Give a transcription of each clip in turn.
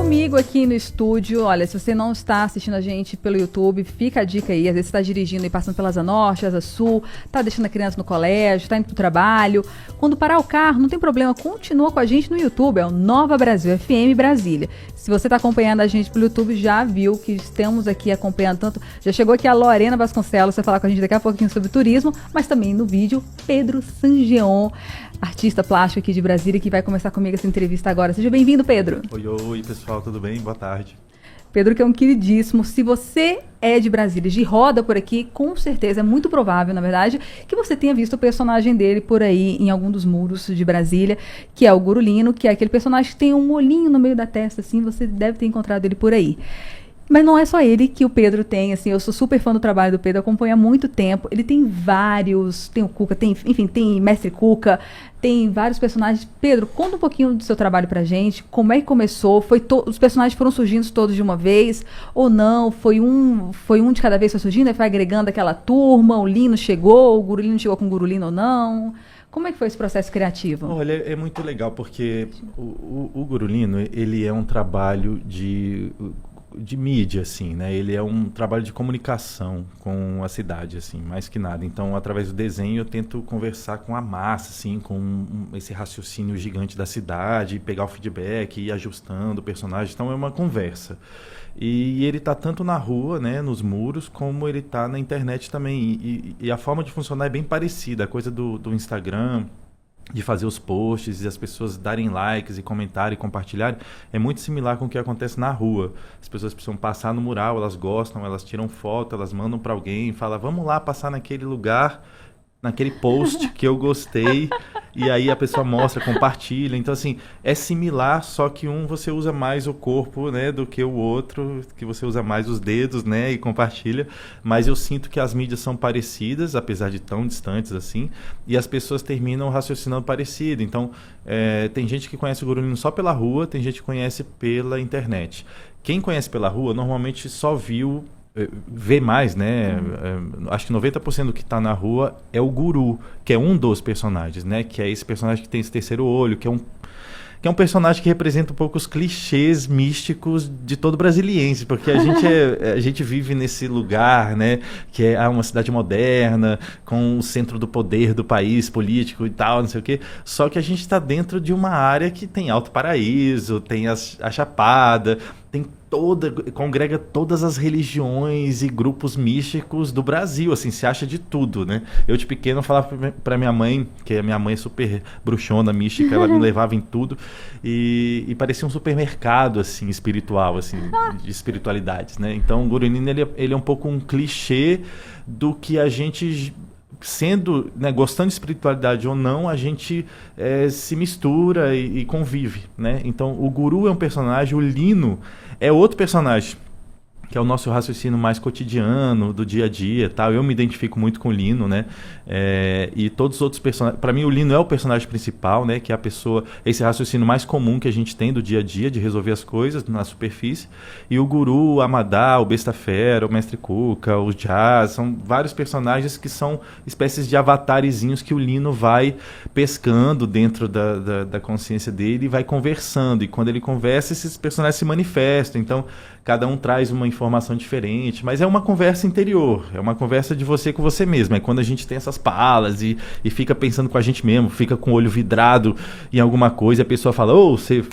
comigo aqui no estúdio, olha, se você não está assistindo a gente pelo YouTube, fica a dica aí, às vezes você está dirigindo e passando pela Asa Norte, Asa Sul, está deixando a criança no colégio, está indo para o trabalho, quando parar o carro, não tem problema, continua com a gente no YouTube, é o Nova Brasil FM Brasília. Se você está acompanhando a gente pelo YouTube, já viu que estamos aqui acompanhando tanto, já chegou aqui a Lorena Vasconcelos, vai falar com a gente daqui a pouquinho sobre turismo, mas também no vídeo, Pedro Sangeon, artista plástico aqui de Brasília, que vai começar comigo essa entrevista agora. Seja bem-vindo, Pedro. Oi, pessoal, tudo bem? Boa tarde. Pedro, que é um queridíssimo. Se você é de Brasília, de roda por aqui, com certeza, é muito provável, na verdade, que você tenha visto o personagem dele por aí em algum dos muros de Brasília, que é o Gurulino, que é aquele personagem que tem um olhinho no meio da testa, assim, você deve ter encontrado ele por aí. Mas não é só ele que o Pedro tem, assim, eu sou super fã do trabalho do Pedro, acompanho há muito tempo, ele tem vários, tem o Cuca, tem Mestre Cuca, tem vários personagens. Pedro, conta um pouquinho do seu trabalho pra gente, como é que começou, os personagens foram surgindo todos de uma vez, ou não, foi um de cada vez foi surgindo, aí foi agregando aquela turma, o Lino chegou, o Gurulino chegou com o Gurulino ou não? Como é que foi esse processo criativo? Olha, é muito legal, porque o Gurulino, ele é um trabalho de mídia, assim, né? Ele é um trabalho de comunicação com a cidade, assim, mais que nada. Então, através do desenho, eu tento conversar com a massa, assim, com esse raciocínio gigante da cidade, pegar o feedback, ir ajustando o personagem. Então, é uma conversa. E ele está tanto na rua, né, nos muros, como ele está na internet também. E a forma de funcionar é bem parecida. A coisa do Instagram, de fazer os posts e as pessoas darem likes e comentarem e compartilharem, é muito similar com o que acontece na rua. As pessoas precisam passar no mural, elas gostam, elas tiram foto, elas mandam para alguém, falam, vamos lá passar naquele lugar, naquele post que eu gostei, e aí a pessoa mostra, compartilha. Então, assim, é similar, só que você usa mais o corpo, né, do que o outro, que você usa mais os dedos, né, e compartilha. Mas eu sinto que as mídias são parecidas, apesar de tão distantes assim, e as pessoas terminam raciocinando parecido. Então, tem gente que conhece o Gurulino só pela rua, tem gente que conhece pela internet. Quem conhece pela rua, normalmente só vê mais, né? Acho que 90% do que está na rua é o Guru, que é um dos personagens, né? Que é esse personagem que tem esse terceiro olho, que é um personagem que representa um pouco os clichês místicos de todo brasiliense, porque a gente vive nesse lugar, né? Que é uma cidade moderna, com o centro do poder do país, político e tal, não sei o quê. Só que a gente está dentro de uma área que tem Alto Paraíso, tem a Chapada, congrega todas as religiões e grupos místicos do Brasil, assim, se acha de tudo, né? Eu de pequeno falava pra minha mãe, que a minha mãe é super bruxona, mística, ela me levava em tudo, e parecia um supermercado, assim, espiritual, assim, de espiritualidades, né? Então, o Gurulino, ele é um pouco um clichê do que a gente, sendo, né, gostando de espiritualidade ou não, a gente se mistura e convive, né? Então, o Guru é um personagem, o Lino é outro personagem, que é o nosso raciocínio mais cotidiano, do dia a dia, tal. Eu me identifico muito com o Lino, né? E todos os outros personagens... Para mim, o Lino é o personagem principal, né? Que é a pessoa... Esse raciocínio mais comum que a gente tem do dia a dia, de resolver as coisas na superfície. E o Guru, o Amadá, o Besta Fera, o Mestre Cuca, o Jazz, são vários personagens que são espécies de avatarezinhos que o Lino vai pescando dentro da consciência dele e vai conversando. E quando ele conversa, esses personagens se manifestam. Então, cada um traz uma informação diferente, mas é uma conversa interior, é uma conversa de você com você mesmo. É quando a gente tem essas palas e fica pensando com a gente mesmo, fica com o olho vidrado em alguma coisa, e a pessoa fala, você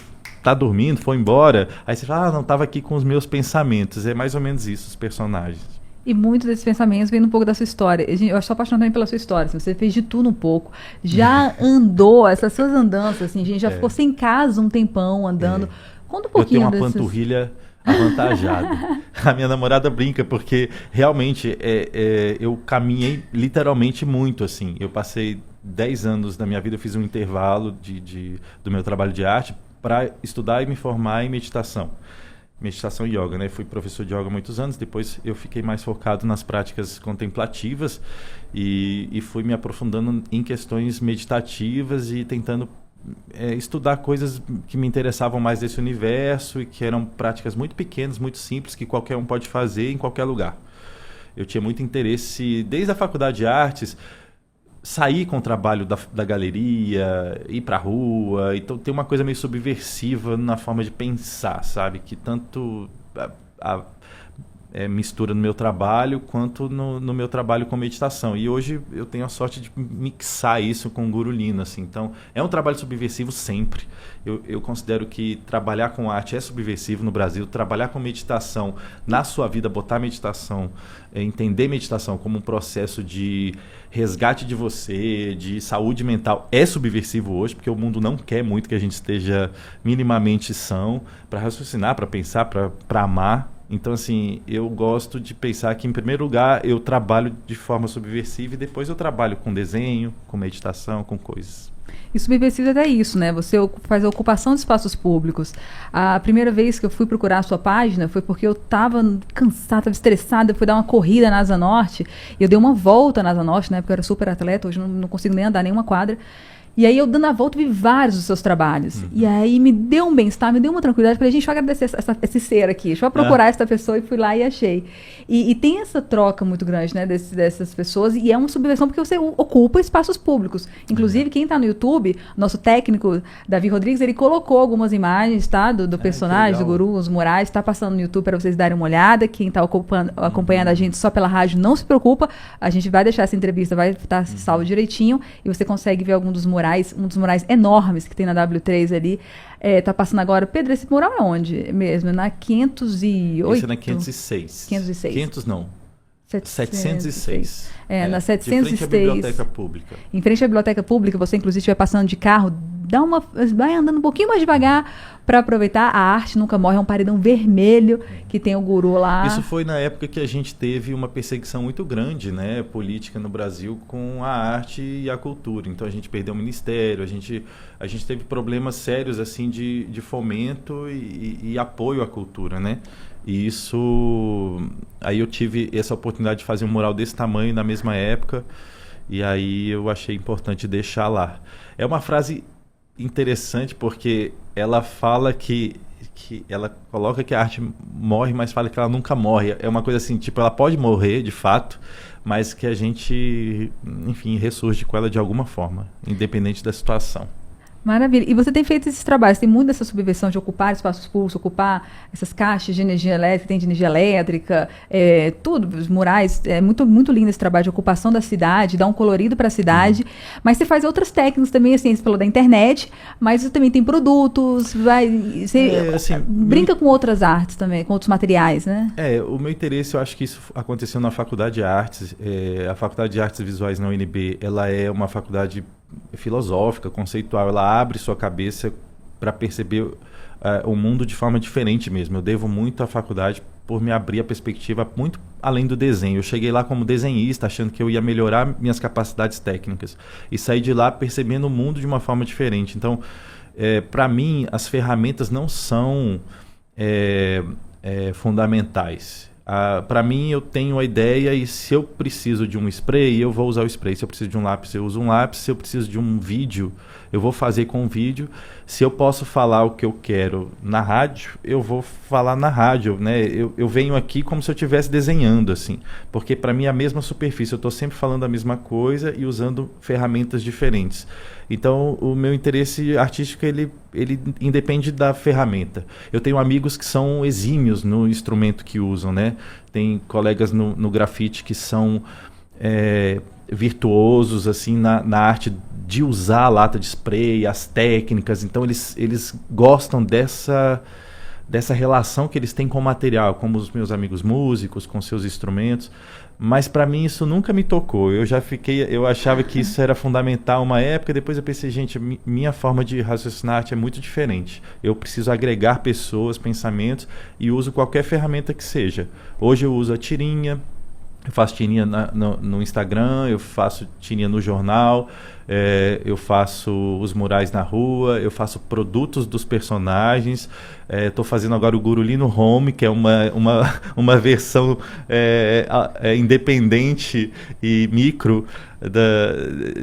tá dormindo, foi embora? Aí você fala, não, tava aqui com os meus pensamentos. É mais ou menos isso, os personagens. E muitos desses pensamentos vêm um pouco da sua história. Eu sou apaixonada também pela sua história. Assim, você fez de tudo um pouco. Já andou, essas suas andanças, assim, a gente já ficou sem casa um tempão andando. Conta um pouquinho Eu tenho uma panturrilha avantajado. A minha namorada brinca, porque realmente eu caminhei literalmente muito, assim. Eu passei 10 anos da minha vida, eu fiz um intervalo do meu trabalho de arte para estudar e me formar em meditação e yoga, né? Fui professor de yoga há muitos anos, depois eu fiquei mais focado nas práticas contemplativas e fui me aprofundando em questões meditativas e tentando estudar coisas que me interessavam mais desse universo e que eram práticas muito pequenas, muito simples, que qualquer um pode fazer em qualquer lugar. Eu tinha muito interesse, desde a faculdade de artes, sair com o trabalho da galeria, ir pra rua. Então tem uma coisa meio subversiva na forma de pensar, sabe? Que tanto mistura no meu trabalho quanto no meu trabalho com meditação. E hoje eu tenho a sorte de mixar isso com o Gurulino, assim. Então é um trabalho subversivo sempre. Eu considero que trabalhar com arte é subversivo no Brasil. Trabalhar com meditação na sua vida, botar meditação, entender meditação como um processo de resgate de você, de saúde mental, é subversivo hoje, porque o mundo não quer muito que a gente esteja minimamente são para raciocinar, para pensar, para amar. Então, assim, eu gosto de pensar que, em primeiro lugar, eu trabalho de forma subversiva e depois eu trabalho com desenho, com meditação, com coisas. E subversivo é até isso, né? Você faz a ocupação de espaços públicos. A primeira vez que eu fui procurar a sua página foi porque eu estava cansada, estava estressada, eu fui dar uma corrida na Asa Norte, e eu dei uma volta na Asa Norte, né? Porque eu era super atleta, hoje não consigo nem andar nenhuma quadra. E aí eu dando a volta vi vários dos seus trabalhos. E aí me deu um bem-estar, me deu uma tranquilidade. Falei, gente, deixa eu agradecer esse ser aqui. Deixa eu procurar essa pessoa, e fui lá e achei. E tem essa troca muito grande, né, dessas pessoas. E é uma subversão porque você ocupa espaços públicos. Inclusive, quem está no YouTube, nosso técnico, Davi Rodrigues, ele colocou algumas imagens, tá, do personagem, do guru, os murais. Está passando no YouTube para vocês darem uma olhada. Quem está acompanhando a gente só pela rádio, não se preocupa. A gente vai deixar essa entrevista, vai estar salvo direitinho. E você consegue ver algum dos murais. Um dos murais enormes que tem na W3 ali. Tá passando agora. Pedro, esse mural é onde mesmo? Na 508? Esse é na 506. 506. 500 não. 706. Na 706. De frente à Biblioteca Pública. Em frente à Biblioteca Pública, você inclusive estiver passando de carro, vai andando um pouquinho mais devagar para aproveitar. A arte nunca morre, é um paredão vermelho que tem o guru lá. Isso foi na época que a gente teve uma perseguição muito grande, né, política no Brasil com a arte e a cultura. Então a gente perdeu o ministério, a gente teve problemas sérios assim de fomento e apoio à cultura, né? E isso, aí eu tive essa oportunidade de fazer um mural desse tamanho na mesma época, e aí eu achei importante deixar lá. É uma frase interessante porque ela fala que ela coloca que a arte morre, mas fala que ela nunca morre. É uma coisa assim, tipo, ela pode morrer de fato, mas que a gente, enfim, ressurge com ela de alguma forma, independente da situação. Maravilha. E você tem feito esses trabalhos, tem muito dessa subversão de ocupar espaços públicos, ocupar essas caixas de energia elétrica, tem de energia elétrica, tudo, os murais, é muito, muito lindo esse trabalho de ocupação da cidade, dá um colorido para a cidade, mas você faz outras técnicas também, assim, você falou da internet, mas você também tem produtos, você brinca com outras artes também, com outros materiais, né? O meu interesse, eu acho que isso aconteceu na Faculdade de Artes, a Faculdade de Artes Visuais na UNB, ela é uma faculdade filosófica, conceitual, ela abre sua cabeça para perceber o mundo de forma diferente mesmo. Eu devo muito à faculdade por me abrir a perspectiva muito além do desenho. Eu cheguei lá como desenhista, achando que eu ia melhorar minhas capacidades técnicas, e saí de lá percebendo o mundo de uma forma diferente. Então, para mim, as ferramentas não são fundamentais. Para mim, eu tenho a ideia, e se eu preciso de um spray, eu vou usar o spray. Se eu preciso de um lápis, eu uso um lápis. Se eu preciso de um vídeo, eu vou fazer com o vídeo. Se eu posso falar o que eu quero na rádio, eu vou falar na rádio, né? Eu venho aqui como se eu estivesse desenhando, assim, porque para mim é a mesma superfície. Eu estou sempre falando a mesma coisa e usando ferramentas diferentes. Então, o meu interesse artístico, ele independe da ferramenta. Eu tenho amigos que são exímios no instrumento que usam, né? Tem colegas no grafite que são virtuosos assim, na arte de usar a lata de spray, as técnicas. Então, eles gostam dessa relação que eles têm com o material, como os meus amigos músicos, com seus instrumentos. Mas para mim isso nunca me tocou. Eu achava que isso era fundamental uma época, depois eu pensei, gente, minha forma de raciocinar arte é muito diferente. Eu preciso agregar pessoas, pensamentos, e uso qualquer ferramenta que seja. Hoje eu uso a tirinha, eu faço tirinha no Instagram, eu faço tirinha no jornal, eu faço os murais na rua, eu faço produtos dos personagens. Estou fazendo agora o Gurulino Home, que é uma versão independente e micro,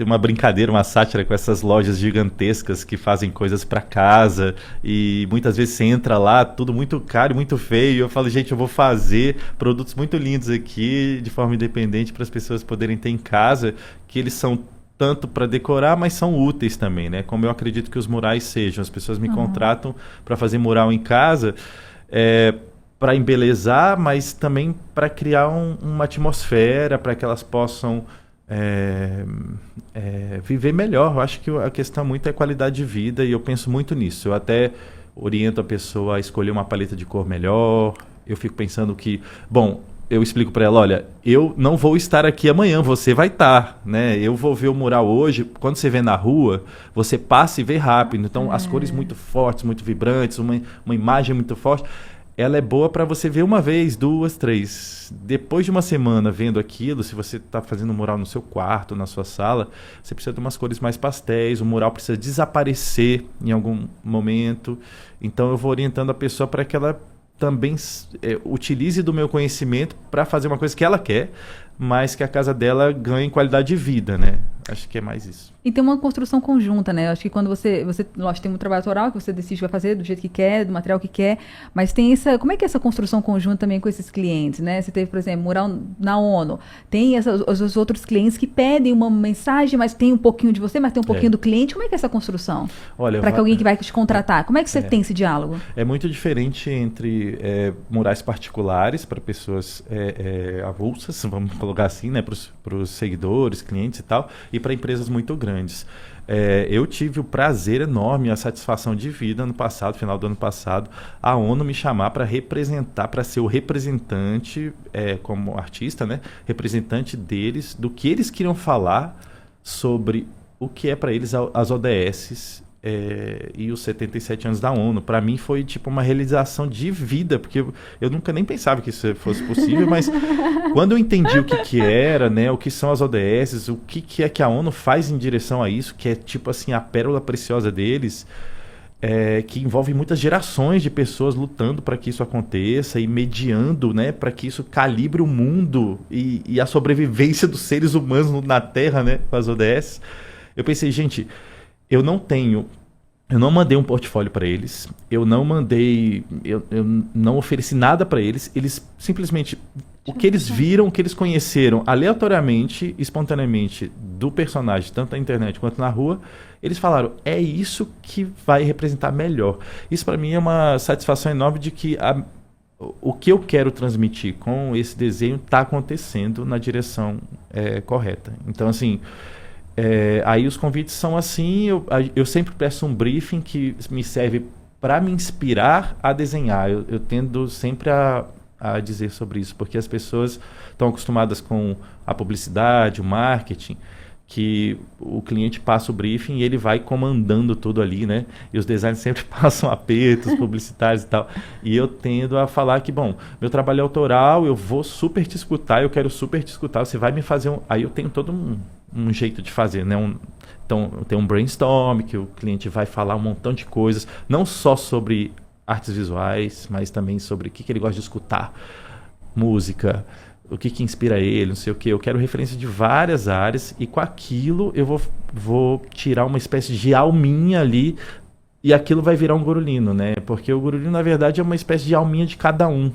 uma brincadeira, uma sátira com essas lojas gigantescas que fazem coisas para casa, e muitas vezes você entra lá, tudo muito caro e muito feio, e eu falo, gente, eu vou fazer produtos muito lindos aqui de forma independente para as pessoas poderem ter em casa, que eles são tanto para decorar, mas são úteis também, né? Como eu acredito que os murais sejam. As pessoas me contratam para fazer mural em casa, para embelezar, mas também para criar uma atmosfera, para que elas possam viver melhor. Eu acho que a questão muito é qualidade de vida e eu penso muito nisso. Eu até oriento a pessoa a escolher uma paleta de cor melhor. Eu fico pensando que, bom, eu explico para ela, olha, eu não vou estar aqui amanhã, você vai estar, né? Eu vou ver o mural hoje, quando você vê na rua, você passa e vê rápido. Então, as cores muito fortes, muito vibrantes, uma imagem muito forte, ela é boa para você ver uma vez, duas, três. Depois de uma semana vendo aquilo, se você está fazendo um mural no seu quarto, na sua sala, você precisa de umas cores mais pastéis, o mural precisa desaparecer em algum momento. Então, eu vou orientando a pessoa para que ela também utilize do meu conhecimento para fazer uma coisa que ela quer, mas que a casa dela ganhe qualidade de vida, né? Acho que é mais isso. E tem uma construção conjunta, né? Acho que quando você lógico, tem um trabalho autoral que você decide que vai fazer do jeito que quer, do material que quer, mas tem essa, como é que é essa construção conjunta também com esses clientes, né? Você teve, por exemplo, mural na ONU, tem os outros clientes que pedem uma mensagem, mas tem um pouquinho de você, mas tem um pouquinho do cliente. Como é que é essa construção? Para que alguém que vai te contratar, como é que você tem esse diálogo? É muito diferente entre murais particulares para pessoas avulsas, vamos colocar assim, né? Para os seguidores, clientes e tal, e para empresas muito grandes. Eu tive o prazer enorme, a satisfação de vida ano passado, final do ano passado, a ONU me chamar para representar, para ser o representante, como artista, né, representante deles, do que eles queriam falar sobre o que é para eles as ODSs e os 77 anos da ONU. Para mim foi tipo uma realização de vida, porque eu nunca nem pensava que isso fosse possível, mas quando eu entendi o que era, né, o que são as ODSs, o que é que a ONU faz em direção a isso, que é tipo assim a pérola preciosa deles, que envolve muitas gerações de pessoas lutando para que isso aconteça e mediando, né, para que isso calibre o mundo e a sobrevivência dos seres humanos na Terra, né, com as ODSs. Eu pensei, gente, eu não mandei um portfólio para eles, eu não ofereci nada para eles, eles simplesmente, o que eles viram, o que eles conheceram aleatoriamente, espontaneamente do personagem, tanto na internet quanto na rua, eles falaram, é isso que vai representar melhor. Isso para mim é uma satisfação enorme de que o que eu quero transmitir com esse desenho está acontecendo na direção correta. Então, assim, aí os convites são assim, eu sempre peço um briefing que me serve para me inspirar a desenhar. Eu tendo sempre a dizer sobre isso, porque as pessoas estão acostumadas com a publicidade, o marketing, que o cliente passa o briefing e ele vai comandando tudo ali, né? E os designers sempre passam apertos publicitários e tal. E eu tendo a falar que, bom, meu trabalho é autoral, eu vou super te escutar, eu quero super te escutar, você vai me fazer Aí eu tenho todo um jeito de fazer, né? Então, tem um brainstorm, que o cliente vai falar um montão de coisas, não só sobre artes visuais, mas também sobre o que ele gosta de escutar, música, o que inspira ele, não sei o que. Eu quero referência de várias áreas e com aquilo eu vou tirar uma espécie de alminha ali e aquilo vai virar um gurulino, né? Porque o gurulino, na verdade, é uma espécie de alminha de cada um.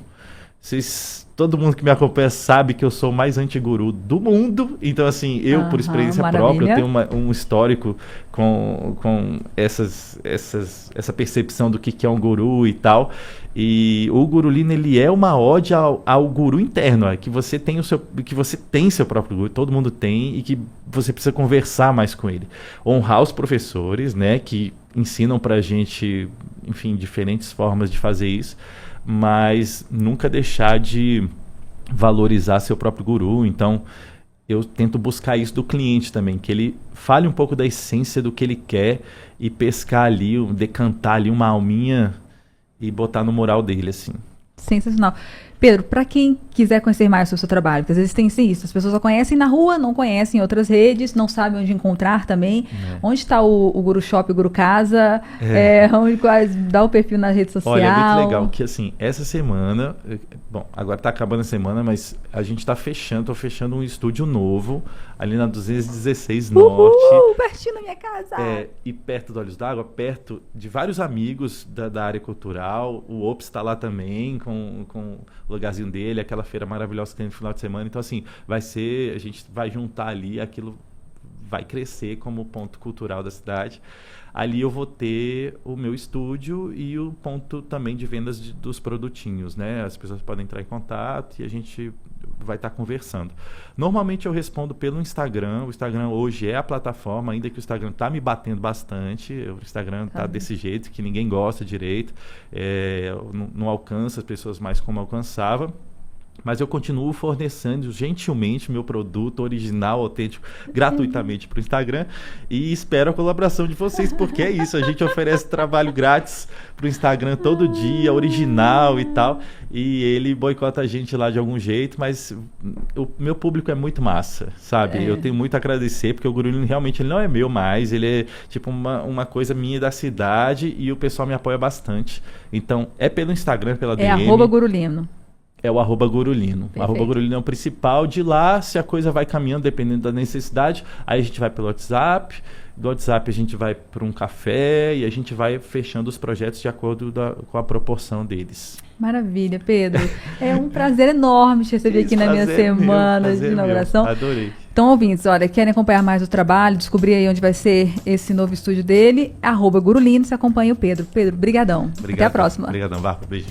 Todo mundo que me acompanha sabe que eu sou o mais anti-guru do mundo. Então, assim, eu, por experiência própria, eu tenho um histórico com essa percepção do que é um guru e tal. E o gurulino, ele é uma ode ao guru interno, que você tem seu próprio guru, todo mundo tem, e que você precisa conversar mais com ele. Honrar os professores, né, que ensinam pra gente, enfim, diferentes formas de fazer isso, mas nunca deixar de valorizar seu próprio guru. Então, eu tento buscar isso do cliente também, que ele fale um pouco da essência do que ele quer e pescar ali, decantar ali uma alminha e botar no mural dele, assim. Sensacional. Pedro, para quem quiser conhecer mais sobre o seu trabalho, porque às vezes tem isso, as pessoas só conhecem na rua, não conhecem em outras redes, não sabem onde encontrar também. Onde está o Guru Shop, o Guru Casa? Dá o perfil na rede social. Olha, é muito legal que, assim, essa semana, bom, agora está acabando a semana, mas a gente está tô fechando um estúdio novo, ali na 216 Norte. Pertinho da minha casa. E perto do Olhos d'Água, perto de vários amigos da área cultural. O Ops está lá também, com o lugarzinho dele, aquela feira maravilhosa que tem no final de semana. Então, assim, a gente vai juntar ali, aquilo vai crescer como ponto cultural da cidade. Ali eu vou ter o meu estúdio e o ponto também de vendas dos produtinhos, né? As pessoas podem entrar em contato e a gente vai estar conversando. Normalmente eu respondo pelo Instagram. O Instagram hoje é a plataforma, ainda que o Instagram está me batendo bastante. O Instagram está desse jeito, que ninguém gosta direito. Não alcança as pessoas mais como alcançava. Mas eu continuo fornecendo gentilmente meu produto original, autêntico, gratuitamente para o Instagram e espero a colaboração de vocês, porque é isso, a gente oferece trabalho grátis para o Instagram todo dia, original e tal, e ele boicota a gente lá de algum jeito, mas o meu público é muito massa, sabe? Eu tenho muito a agradecer, porque o Gurulino realmente ele não é meu mais, ele é tipo uma coisa minha da cidade e o pessoal me apoia bastante. Então, é pelo Instagram, pela DM. É @Gurulino. É o @Gurulino. O @Gurulino é o principal. De lá, se a coisa vai caminhando, dependendo da necessidade, aí a gente vai pelo WhatsApp. Do WhatsApp a gente vai para um café e a gente vai fechando os projetos de acordo com a proporção deles. Maravilha, Pedro. É um prazer enorme te receber aqui na minha semana de inauguração. Adorei. Então, ouvintes, olha, querem acompanhar mais o trabalho, descobrir aí onde vai ser esse novo estúdio dele, @Gurulino, se acompanha o Pedro. Pedro, brigadão. Até a próxima. Obrigadão, Bárbara. Beijo.